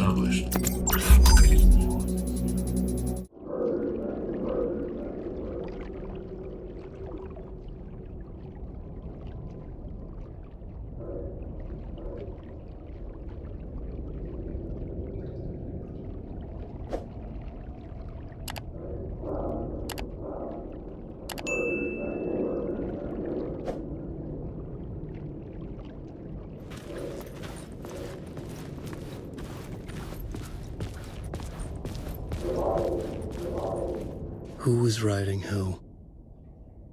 published. Who was writing who?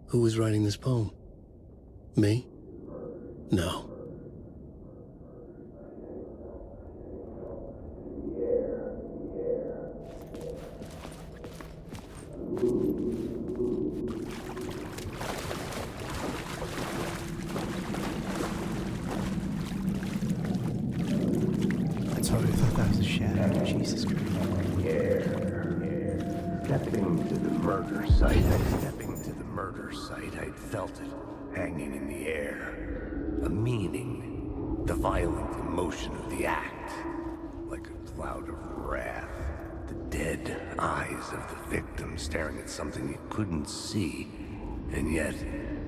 Who was writing this poem? Me? No. I totally thought that was a shadow. Jesus Christ. Stepping to the murder site. Stepping to the murder site. I'd felt it hanging in the air. A meaning. The violent emotion of the act. Like a cloud of wrath. The dead eyes of the victim staring at something you couldn't see. And yet,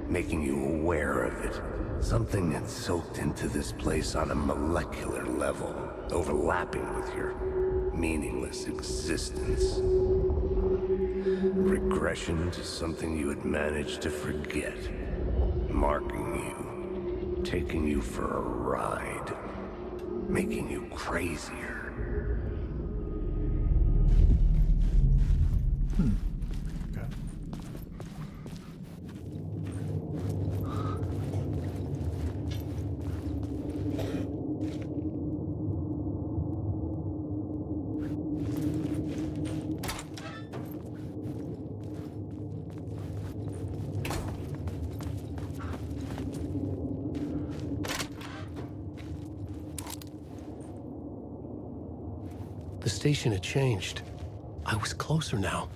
making you aware of it. Something that soaked into this place on a molecular level. Overlapping with your meaningless existence. Regression to something you had managed to forget. Marking you. Taking you for a ride. Making you crazier. Okay. The station had changed. I was closer now.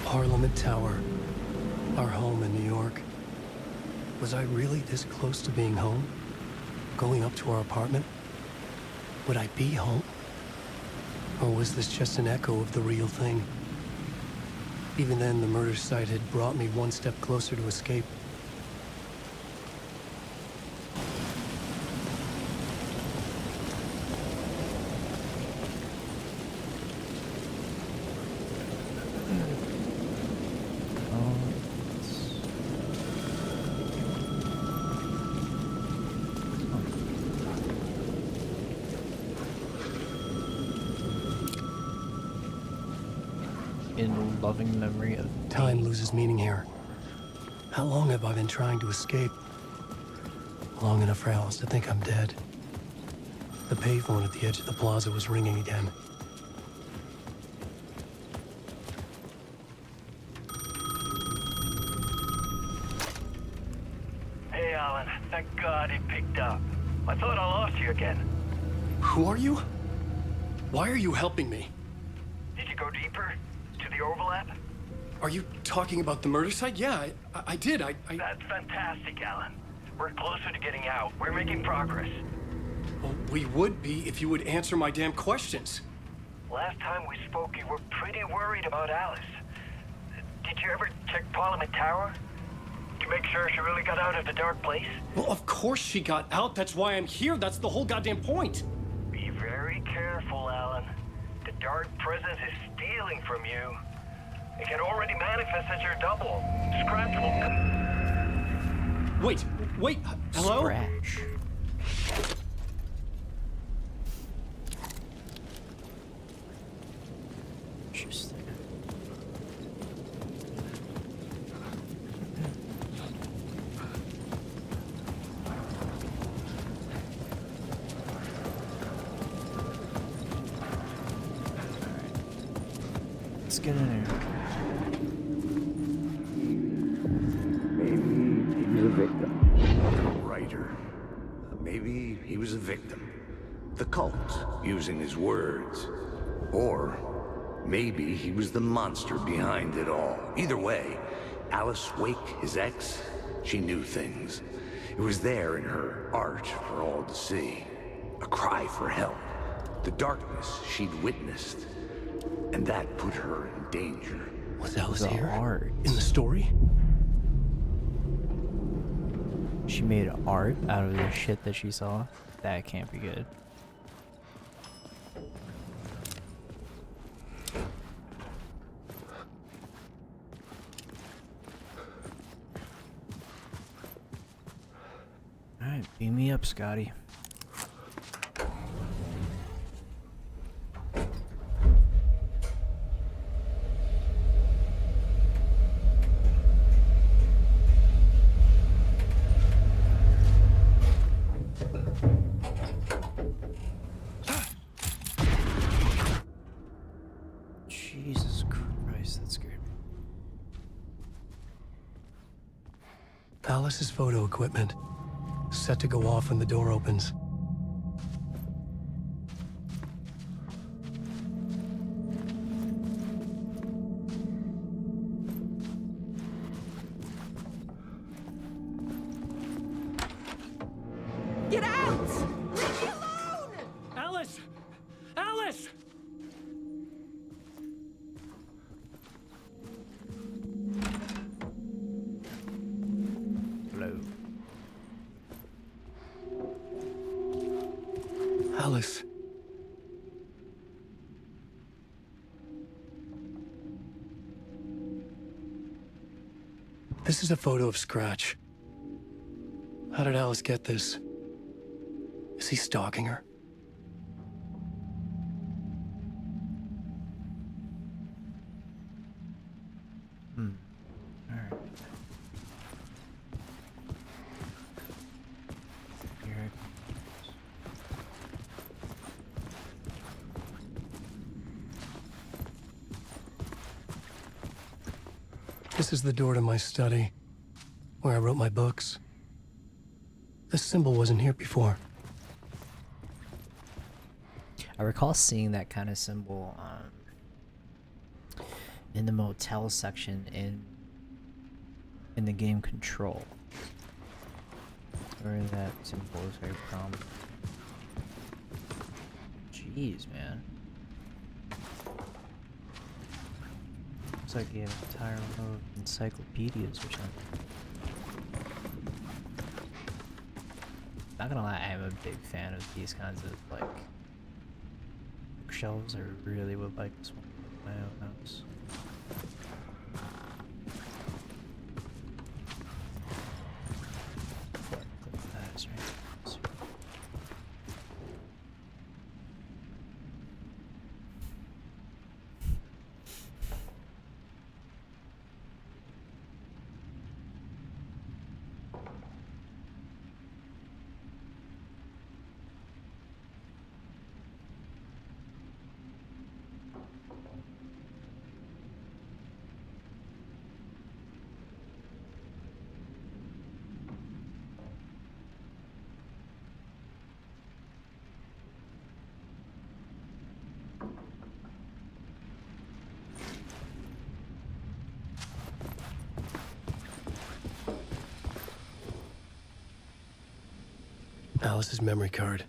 Parliament Tower, our home in New York. Was I really this close to being home? Going up to our apartment? Would I be home? Or was this just an echo of the real thing? Even then, the murder site had brought me one step closer to escape. In loving memory of Time loses meaning here. How long have I been trying to escape? Long enough for Alice to think I'm dead. The payphone at the edge of the plaza was ringing again. Hey, Alan. Thank God he picked up. I thought I lost you again. Who are you? Why are you helping me? Did you go deeper? To the overlap? Are you talking about the murder site? Yeah, I did. That's fantastic, Alan. We're closer to getting out. We're making progress. Well, we would be if you would answer my damn questions. Last time we spoke, you were pretty worried about Alice. Did you ever check Parliament Tower? To make sure she really got out of the dark place? Well, of course she got out. That's why I'm here. That's the whole goddamn point. Be very careful, Alan. The dark presence is stealing from you. It can already manifest as your double. Scratch will... Wait, hello? Scratch. Interesting. Let's get in here. Maybe he was a victim. A writer. Maybe he was a victim. The cult, using his words. Or maybe he was the monster behind it all. Either way, Alice Wake, his ex, she knew things. It was there in her art for all to see. A cry for help. The darkness she'd witnessed. And that put her in danger. Was Alice The here? art. In the story? She made art out of the shit that she saw. That can't be good. Alright, beam me up, Scotty. Jesus Christ, that scared me. Alice's photo equipment. Set to go off when the door opens. Get out! Leave me alone! Alice! Alice! Hello. Alice. This is a photo of Scratch. How did Alice get this? Is he stalking her? Alright. Here it comes. This is the door to my study, where I wrote my books. This symbol wasn't here before. I recall seeing that kind of symbol in the motel section in the game Control, where that symbol is very prominent. Jeez, man. Looks like you have an entire row of encyclopedias or something. Not gonna lie, I am a big fan of these kinds of like bookshelves. I really would like this one in my own house. Before I click that, is there anything else here? Alice's memory card.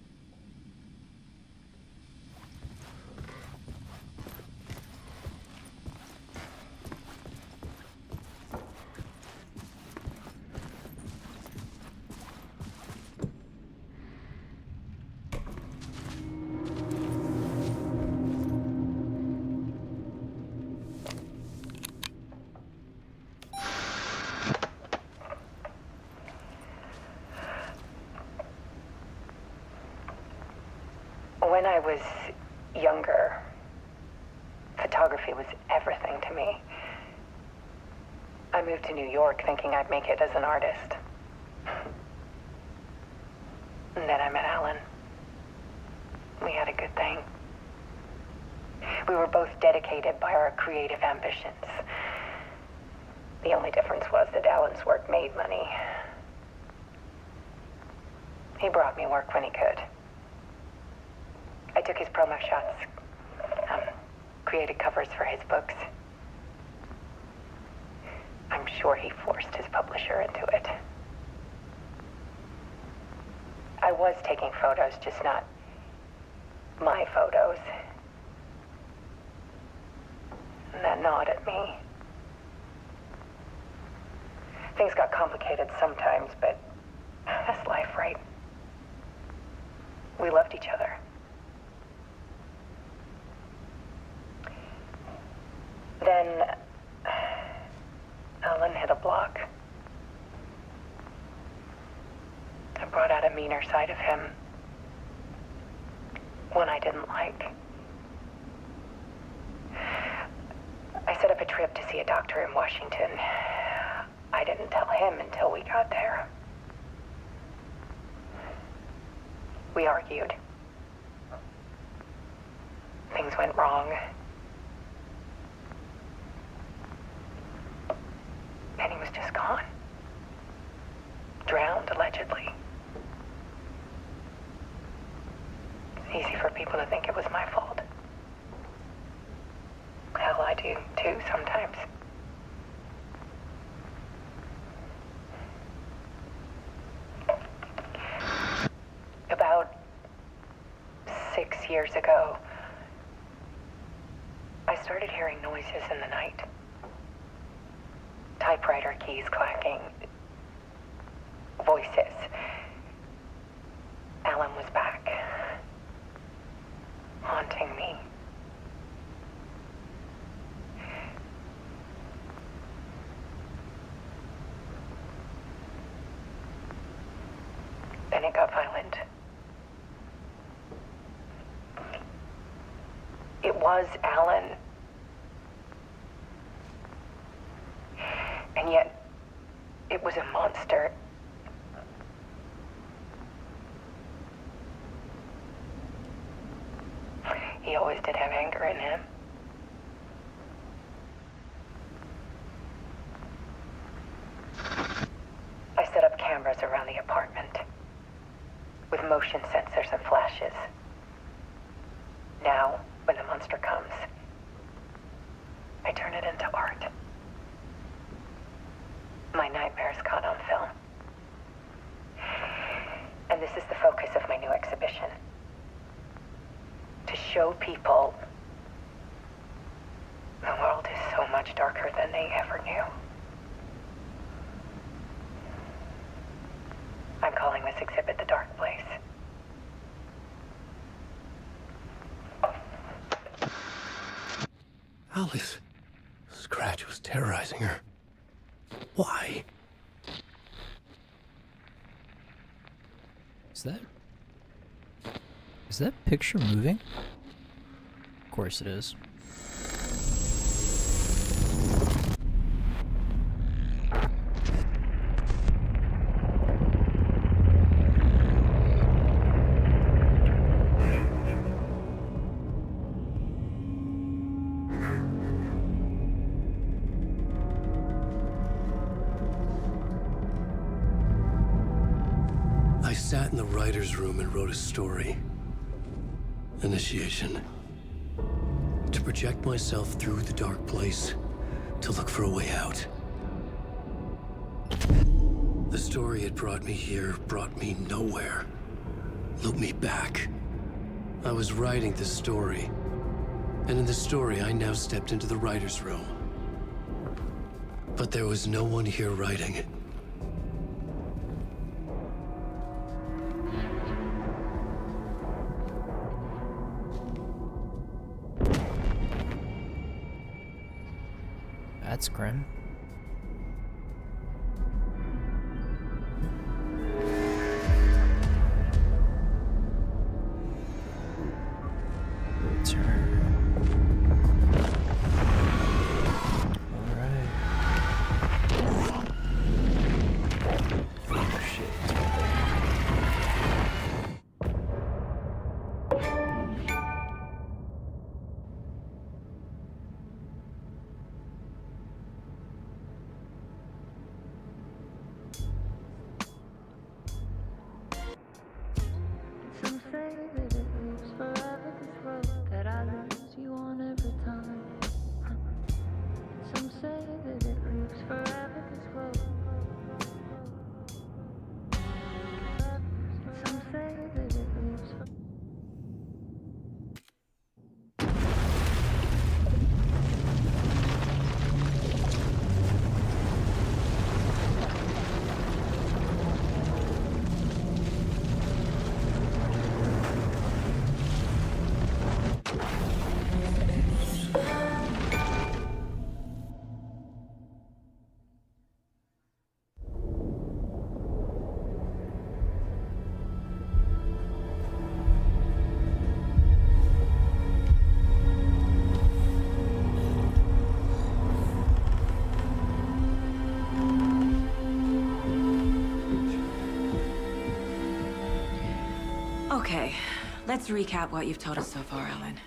When I was younger, photography was everything to me. I moved to New York thinking I'd make it as an artist. And then I met Alan. We had a good thing. We were both dedicated by our creative ambitions. The only difference was that Alan's work made money. He brought me work when he could. I took his promo shots, created covers for his books. I'm sure he forced his publisher into it. I was taking photos, just not my photos. And that gnawed at me. Things got complicated sometimes, but that's life, right? We loved each other. Then Alan hit a block. I brought out a meaner side of him. One I didn't like. I set up a trip to see a doctor in Washington. I didn't tell him until we got there. We argued. Things went wrong. And he was just gone. Drowned, allegedly. It's easy for people to think it was my fault. Hell, I do, too, sometimes. About 6 years ago, I started hearing noises in the night. Typewriter keys clacking. Voices. Alan was back. Haunting me. Then it got violent. It was Alan. And yet, it was a monster. He always did have anger in him. I set up cameras around the apartment with motion sensors and flashes. Now, when the monster comes, I turn it into art. My nightmares caught on film. And this is the focus of my new exhibition. To show people the world is so much darker than they ever knew. I'm calling this exhibit The Dark Place. Alice. Scratch was terrorizing her. Why? Is that picture moving? Of course it is. I sat in the writer's room and wrote a story. Initiation. To project myself through the dark place, to look for a way out. The story had brought me here, brought me nowhere. Looped me back. I was writing the story. And in the story, I now stepped into the writer's room. But there was no one here writing it. That's grim. Turn. Alright. Oh shit. Okay, let's recap what you've told us so far, Alan.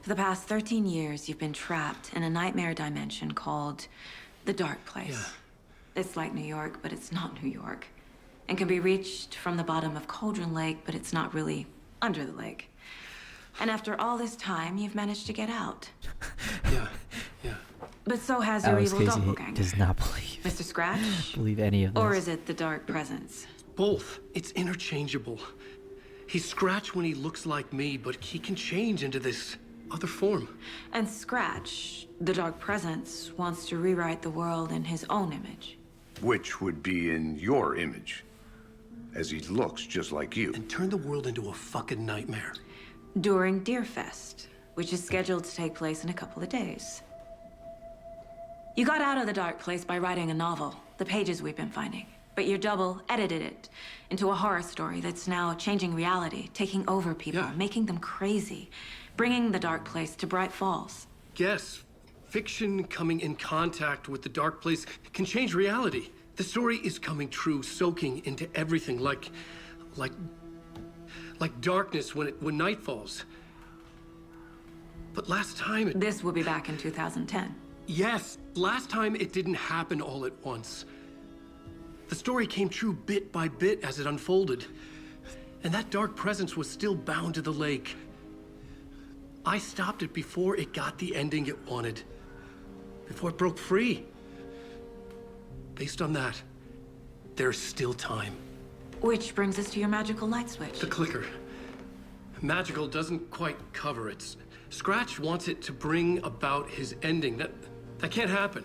For the past 13 years, you've been trapped in a nightmare dimension called the Dark Place. Yeah. It's like New York, but it's not New York. And can be reached from the bottom of Cauldron Lake, but it's not really under the lake. And after all this time, you've managed to get out. Yeah. But so has your Alex evil Casey doppelganger. does not believe Mr. Scratch? believe any of this. Or is it the Dark Presence? Both. It's interchangeable. He's Scratch when he looks like me, but he can change into this other form. And Scratch, the Dark Presence, wants to rewrite the world in his own image. Which would be in your image, as he looks just like you. And turn the world into a fucking nightmare. During Deerfest, which is scheduled to take place in a couple of days. You got out of the Dark Place by writing a novel, the pages we've been finding. But your double edited it into a horror story that's now changing reality, taking over people, Yeah. making them crazy, bringing the Dark Place to Bright Falls. Yes, fiction coming in contact with the Dark Place can change reality. The story is coming true, soaking into everything like darkness when night falls. But last time This will be back in 2010. Yes, last time it didn't happen all at once. The story came true bit by bit as it unfolded. And that dark presence was still bound to the lake. I stopped it before it got the ending it wanted. Before it broke free. Based on that, there's still time. Which brings us to your magical light switch. The clicker. Magical doesn't quite cover it. Scratch wants it to bring about his ending. That can't happen.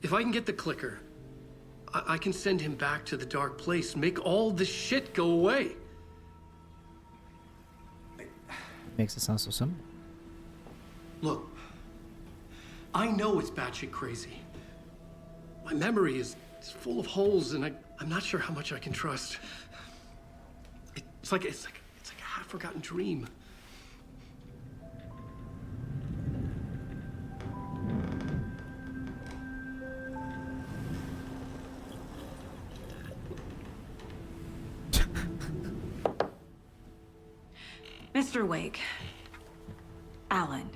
If I can get the clicker, I can send him back to the Dark Place, make all this shit go away. Makes it sound so simple. Look, I know it's batshit crazy. My memory is full of holes, and I'm not sure how much I can trust. It's like a half-forgotten dream. Mr. Wake, Alan,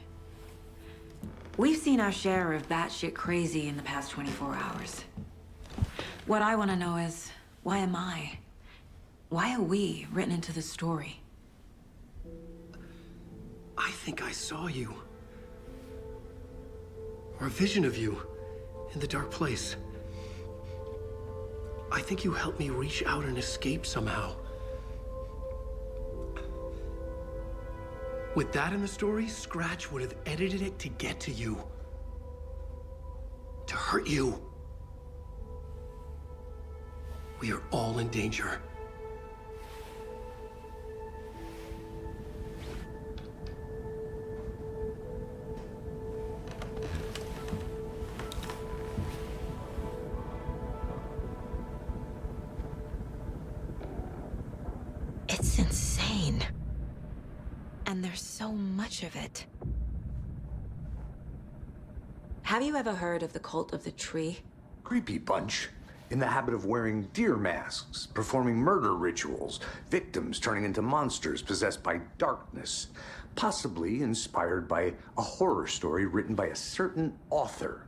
we've seen our share of batshit crazy in the past 24 hours. What I want to know is, why am I? Why are we written into the story? I think I saw you. Or a vision of you in the Dark Place. I think you helped me reach out and escape somehow. With that in the story, Scratch would have edited it to get to you. To hurt you. We are all in danger. It's insane. And there's so much of it. Have you ever heard of the Cult of the Tree? Creepy bunch. In the habit of wearing deer masks, performing murder rituals, victims turning into monsters possessed by darkness, possibly inspired by a horror story written by a certain author.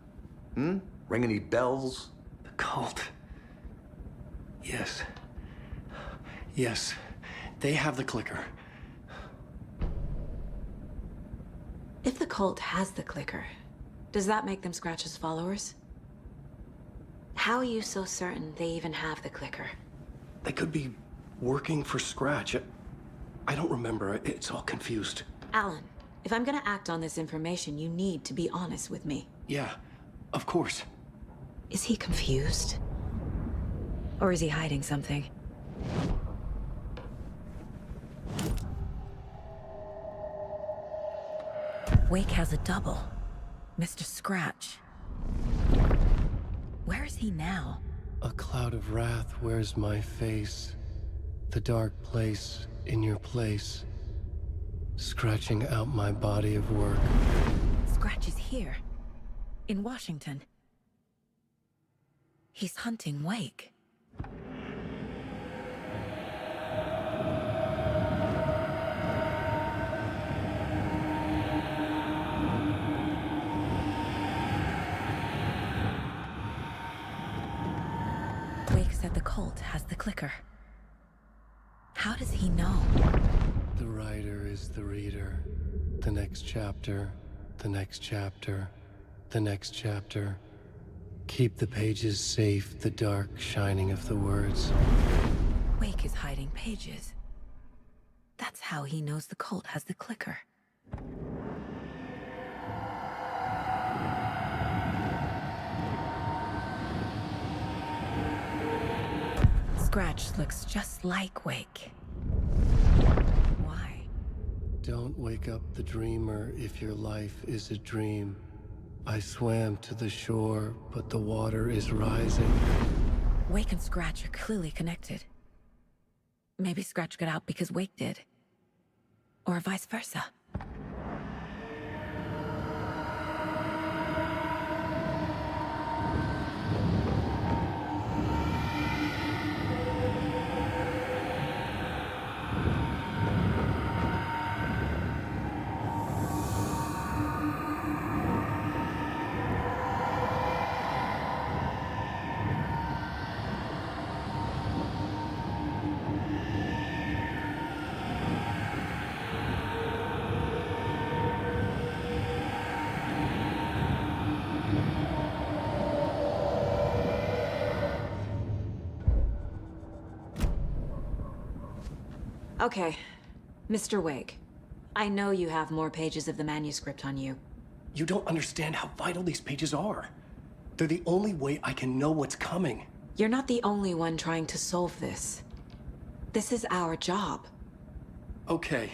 Ring any bells? The cult. Yes. Yes. They have the clicker. If the cult has the clicker, does that make them Scratch's followers? How are you so certain they even have the clicker? They could be working for Scratch. I don't remember. It's all confused. Alan, if I'm gonna act on this information, you need to be honest with me. Yeah, of course. Is he confused? Or is he hiding something? Wake has a double. Mr. Scratch. Where is he now? A cloud of wrath wears my face. The dark place in your place. Scratching out my body of work. Scratch is here. In Washington. He's hunting Wake. the cult has the clicker. How does he know? The writer is the reader. The next chapter, the next chapter, the next chapter. Keep the pages safe, the dark shining of the words. Wake is hiding pages. That's how he knows the cult has the clicker. Scratch looks just like Wake. Why? Don't wake up the dreamer if your life is a dream. I swam to the shore, but the water is rising. Wake and Scratch are clearly connected. Maybe Scratch got out because Wake did. Or vice versa. Okay, Mr. Wake. I know you have more pages of the manuscript on you. You don't understand how vital these pages are. They're the only way I can know what's coming. You're not the only one trying to solve this. This is our job. Okay.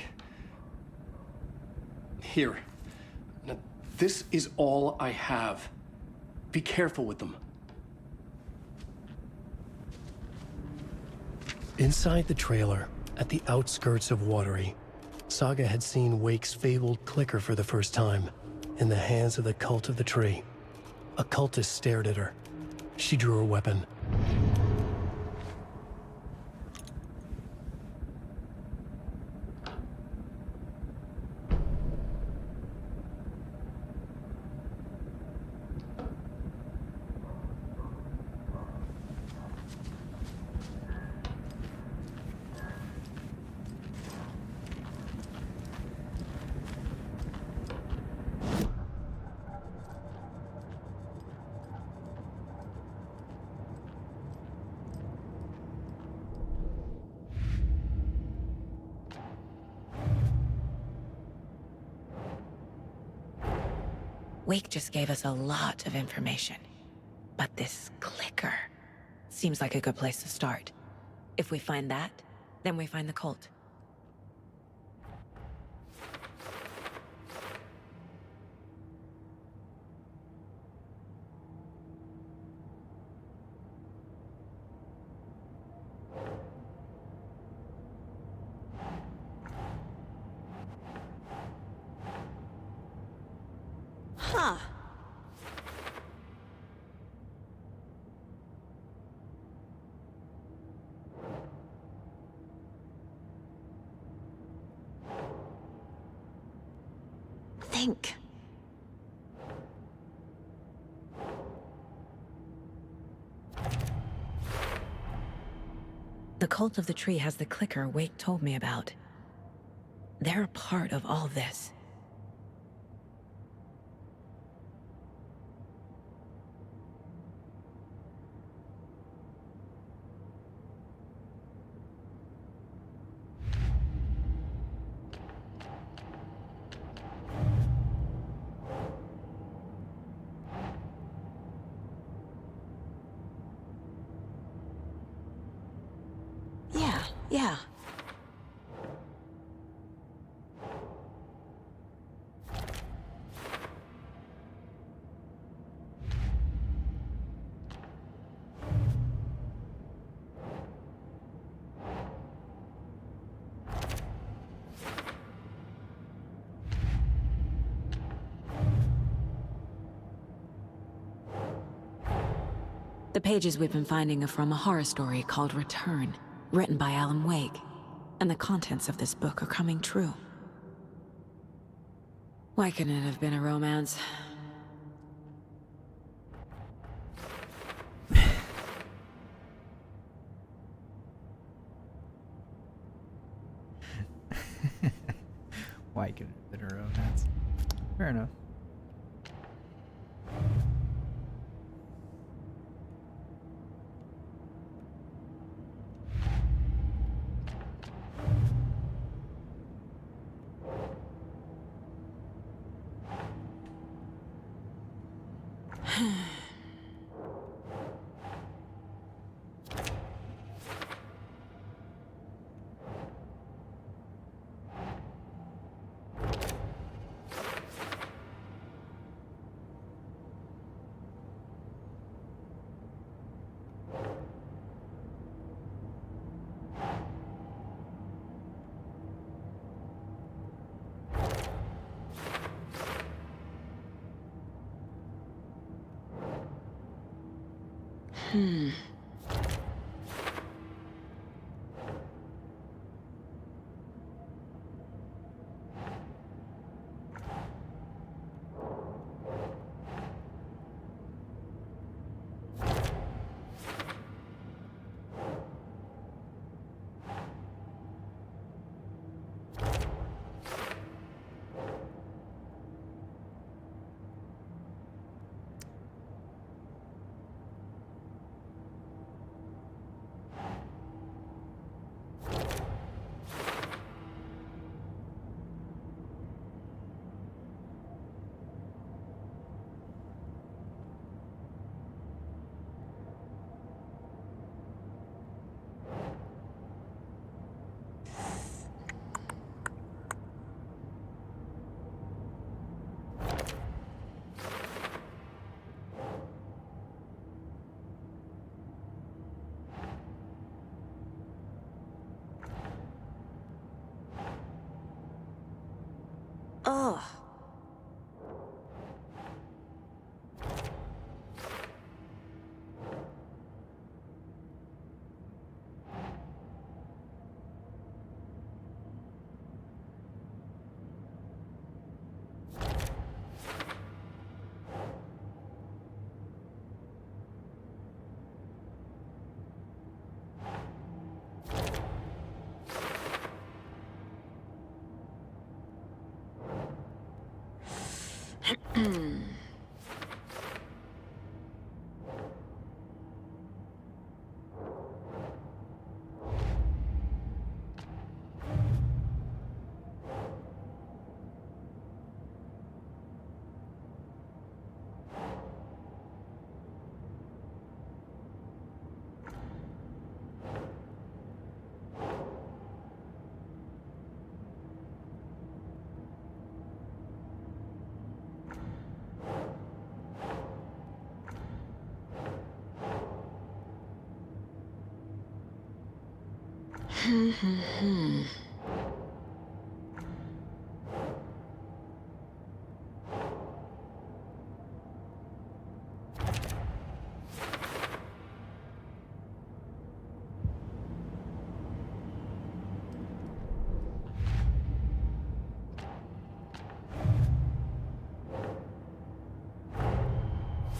Here. Now, this is all I have. Be careful with them. Inside the trailer, at the outskirts of Watery, Saga had seen Wake's fabled clicker for the first time, in the hands of the Cult of the Tree. A cultist stared at her. She drew her weapon. Wake just gave us a lot of information. But this clicker seems like a good place to start. If we find that, then we find the cult. Huh. Think. The Cult of the Tree has the clicker Wake told me about. They're a part of all this. Yeah. The pages we've been finding are from a horror story called Return, written by Alan Wake. And the contents of this book are coming true. Why couldn't it have been a romance? Ugh.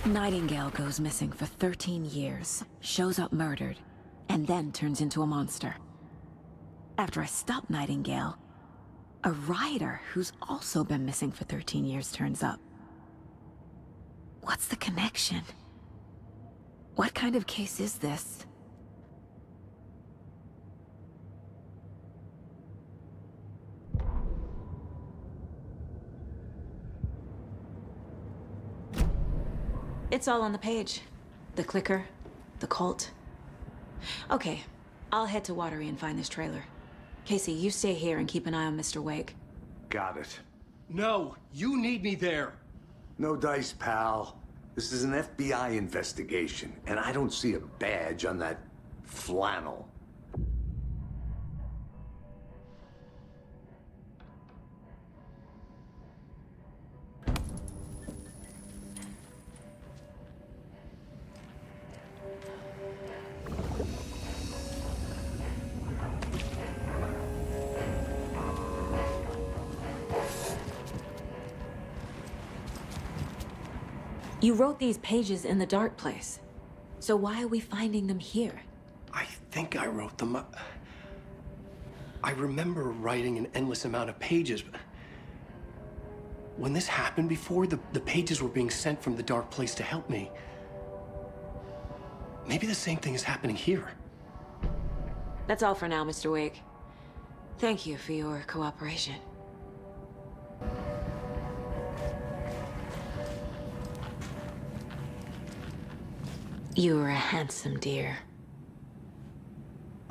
Nightingale goes missing for 13 years, shows up murdered, and then turns into a monster. After I stop Nightingale, a rider who's also been missing for 13 years turns up. What's the connection? What kind of case is this? It's all on the page. The clicker, the cult. Okay, I'll head to Watery and find this trailer. Casey, you stay here and keep an eye on Mr. Wake. Got it. No, you need me there. No dice, pal. This is an FBI investigation, and I don't see a badge on that flannel. You wrote these pages in the dark place. So why are we finding them here? I think I wrote them. I remember writing an endless amount of pages. But when this happened before, the pages were being sent from the dark place to help me. Maybe the same thing is happening here. That's all for now, Mr. Wake. Thank you for your cooperation. You are a handsome deer.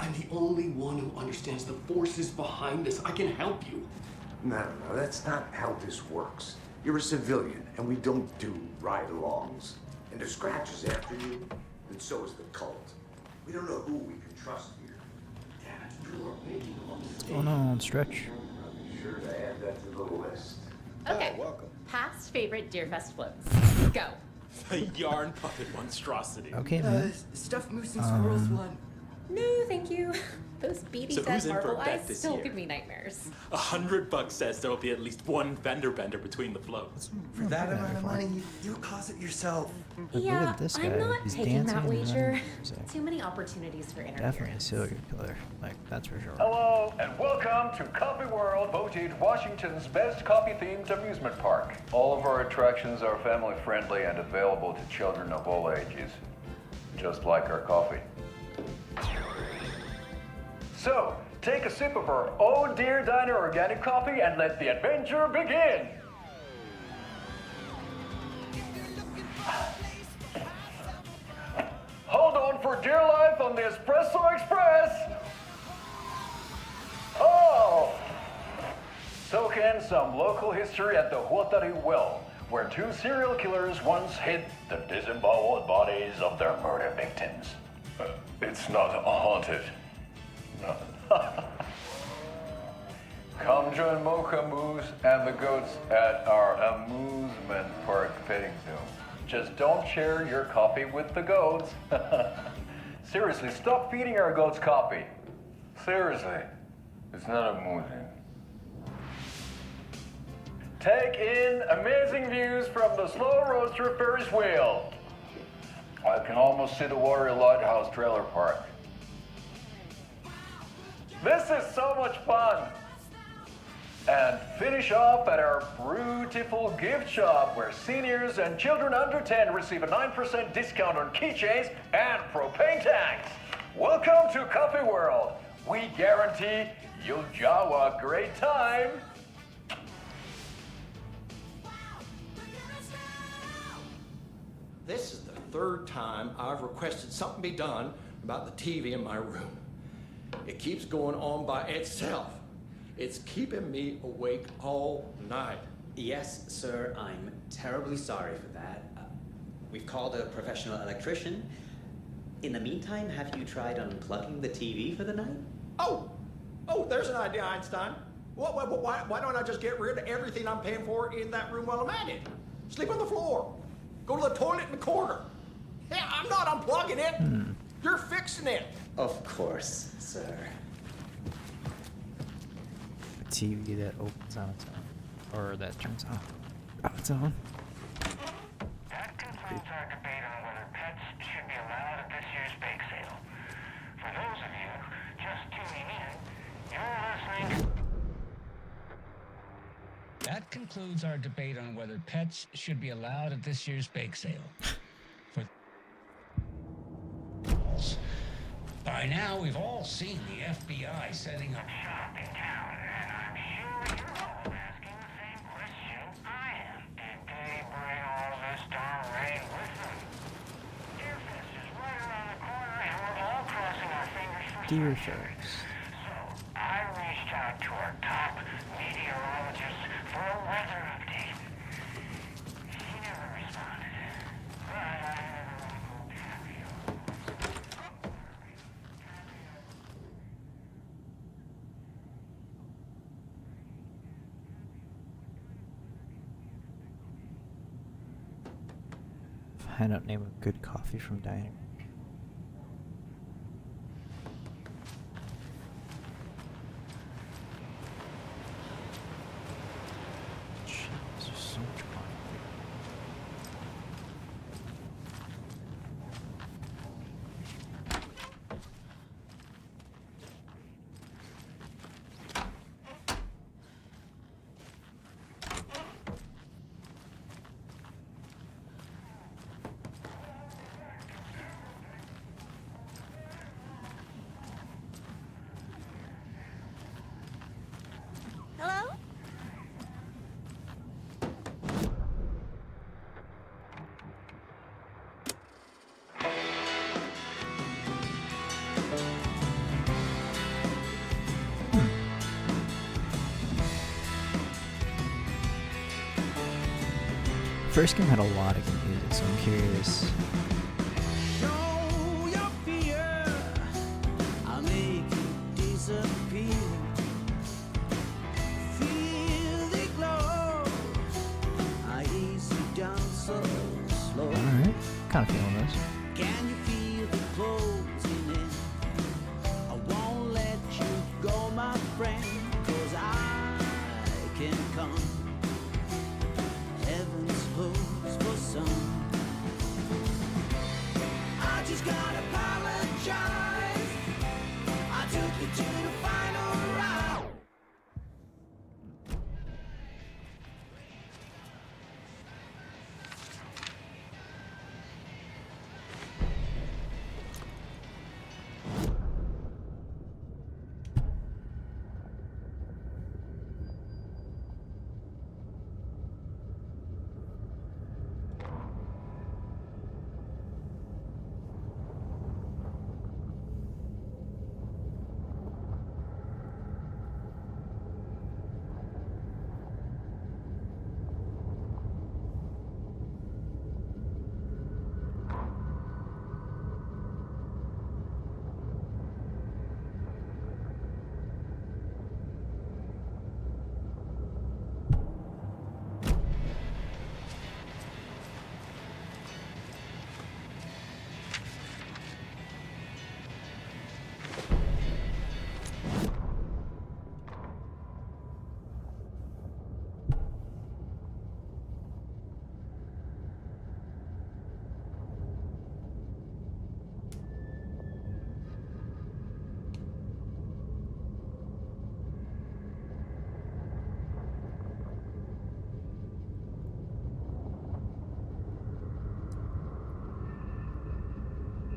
I'm the only one who understands the forces behind this. I can help you. No, that's not how this works. You're a civilian, and we don't do ride-alongs. And if Scratch is after you, then so is the cult. We don't know who we can trust here. Dad, you are making a mistake. Oh no, Stretch. I'll be sure to add that to the list. Okay. welcome. Past favorite Deerfest floats. Go. The yarn puppet monstrosity. Okay, man. Stuffed moose and squirrels one. No, thank you. Those beady So dead who's in for a marble bet eyes this still year? give me nightmares. $100 says there will be at least one fender bender between the floats. For that amount of money, You'll cause it yourself. look Yeah, at this guy. I'm not He's taking dancing that and wager. running music. Too many opportunities for Definitely a interference. serial killer. Like, that's for sure. Hello, and welcome to Coffee World, voted Washington's best coffee-themed amusement park. All of our attractions are family-friendly and available to children of all ages, just like our coffee. So, take a sip of our Oh Dear Diner organic coffee and let the adventure begin! Hold on for dear life on the Espresso Express! Oh! Soak in some local history at the Huatari Well, where two serial killers once hid the disemboweled bodies of their murder victims. It's not haunted. No. Come join Mocha Moose and the goats at our amusement park petting zoo. Just don't share your coffee with the goats. Seriously, stop feeding our goats coffee. Seriously, it's not amusing. Take in amazing views from the Slow Roaster Ferris wheel. I can almost see the Watery Lighthouse trailer park. This is so much fun. And finish off at our beautiful gift shop where seniors and children under 10 receive a 9% discount on keychains and propane tanks. Welcome to Coffee World. We guarantee you'll jaw a great time. This is the third time I've requested something be done about the TV in my room. It keeps going on by itself. It's keeping me awake all night. Yes, sir, I'm terribly sorry for that. We've called a professional electrician. In the meantime, have you tried unplugging the TV for the night? Oh, there's an idea, Einstein. Why don't I just get rid of everything I'm paying for in that room while I'm at it? Sleep on the floor. Go to the toilet in the corner. Hey, I'm not unplugging it. You're fixing it. Of course, sir. A TV that opens on its own. Or that turns on its own. That concludes our debate on whether pets should be allowed at this year's bake sale. For those of you just tuning in, you're listening. That concludes our debate on whether pets should be allowed at this year's bake sale. By now, we've all seen the FBI setting up shop in town, and I'm sure you're all asking the same question I am. Did they bring all this darn rain with them? Deerfest is right around the corner, and we're all crossing our fingers for Deerfest. So, I reached out to our top meteorologist for a weather update. She never responded. But I hoped happy. Find out name of good coffee from dining. Jeez, there's so much coffee. first game had a lot of good music, so I'm curious. Show your fear, I'll make it disappear. Feel the glow, I ease you down so slow. Alright, kind of feeling this. Can you feel the closing in? I won't let you go, my friend, 'cause I can come. Heaven's closed for some. I just gotta apologize. I took you to the final round.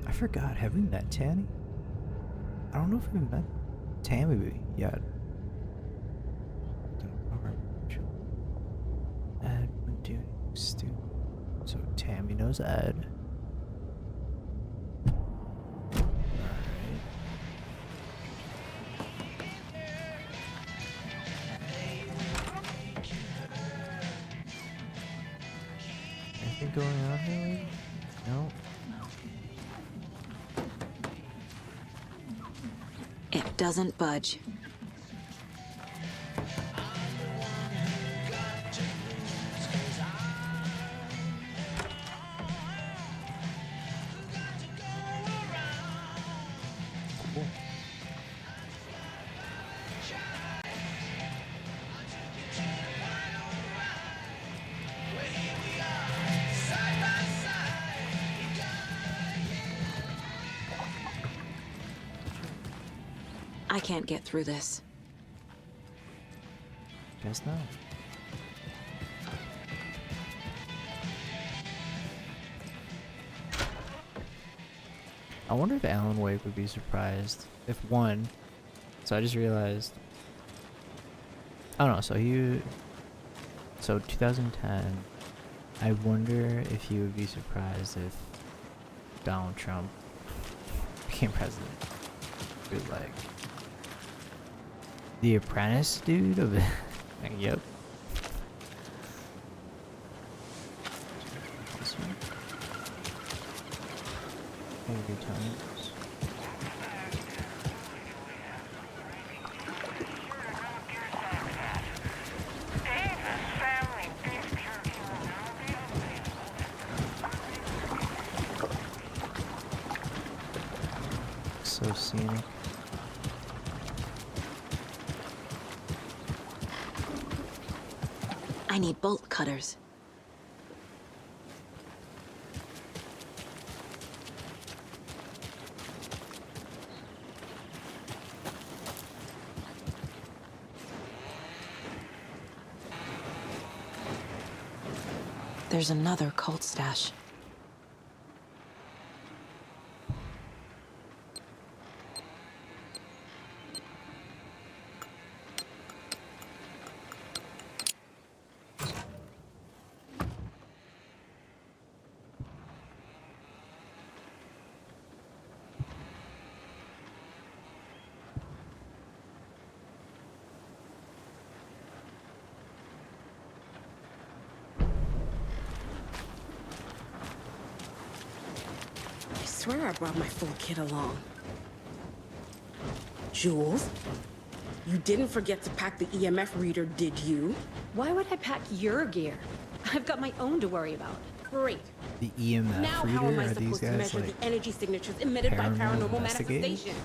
I forgot, have we met Tanny? I don't know if we met Tammy yet. Ed would do Stu. So Tammy knows Ed. Anything going on here? No. It doesn't budge. I can't get through this. Guess not. I wonder if Alan Wake would be surprised if one. So I just realized. I don't know. So 2010. I wonder if he would be surprised if Donald Trump became president. Dude, like The Apprentice dude of it. Yep. Angry times. So scenic. I need bolt cutters. There's another cult stash. swear I brought my full kit along. Jules, you didn't forget to pack the EMF reader, did you? Why would I pack your gear? I've got my own to worry about. Great. The EMF Now reader? how am I Are these supposed to guys measure like the energy signatures emitted by paranormal paranormal investigators? manifestation?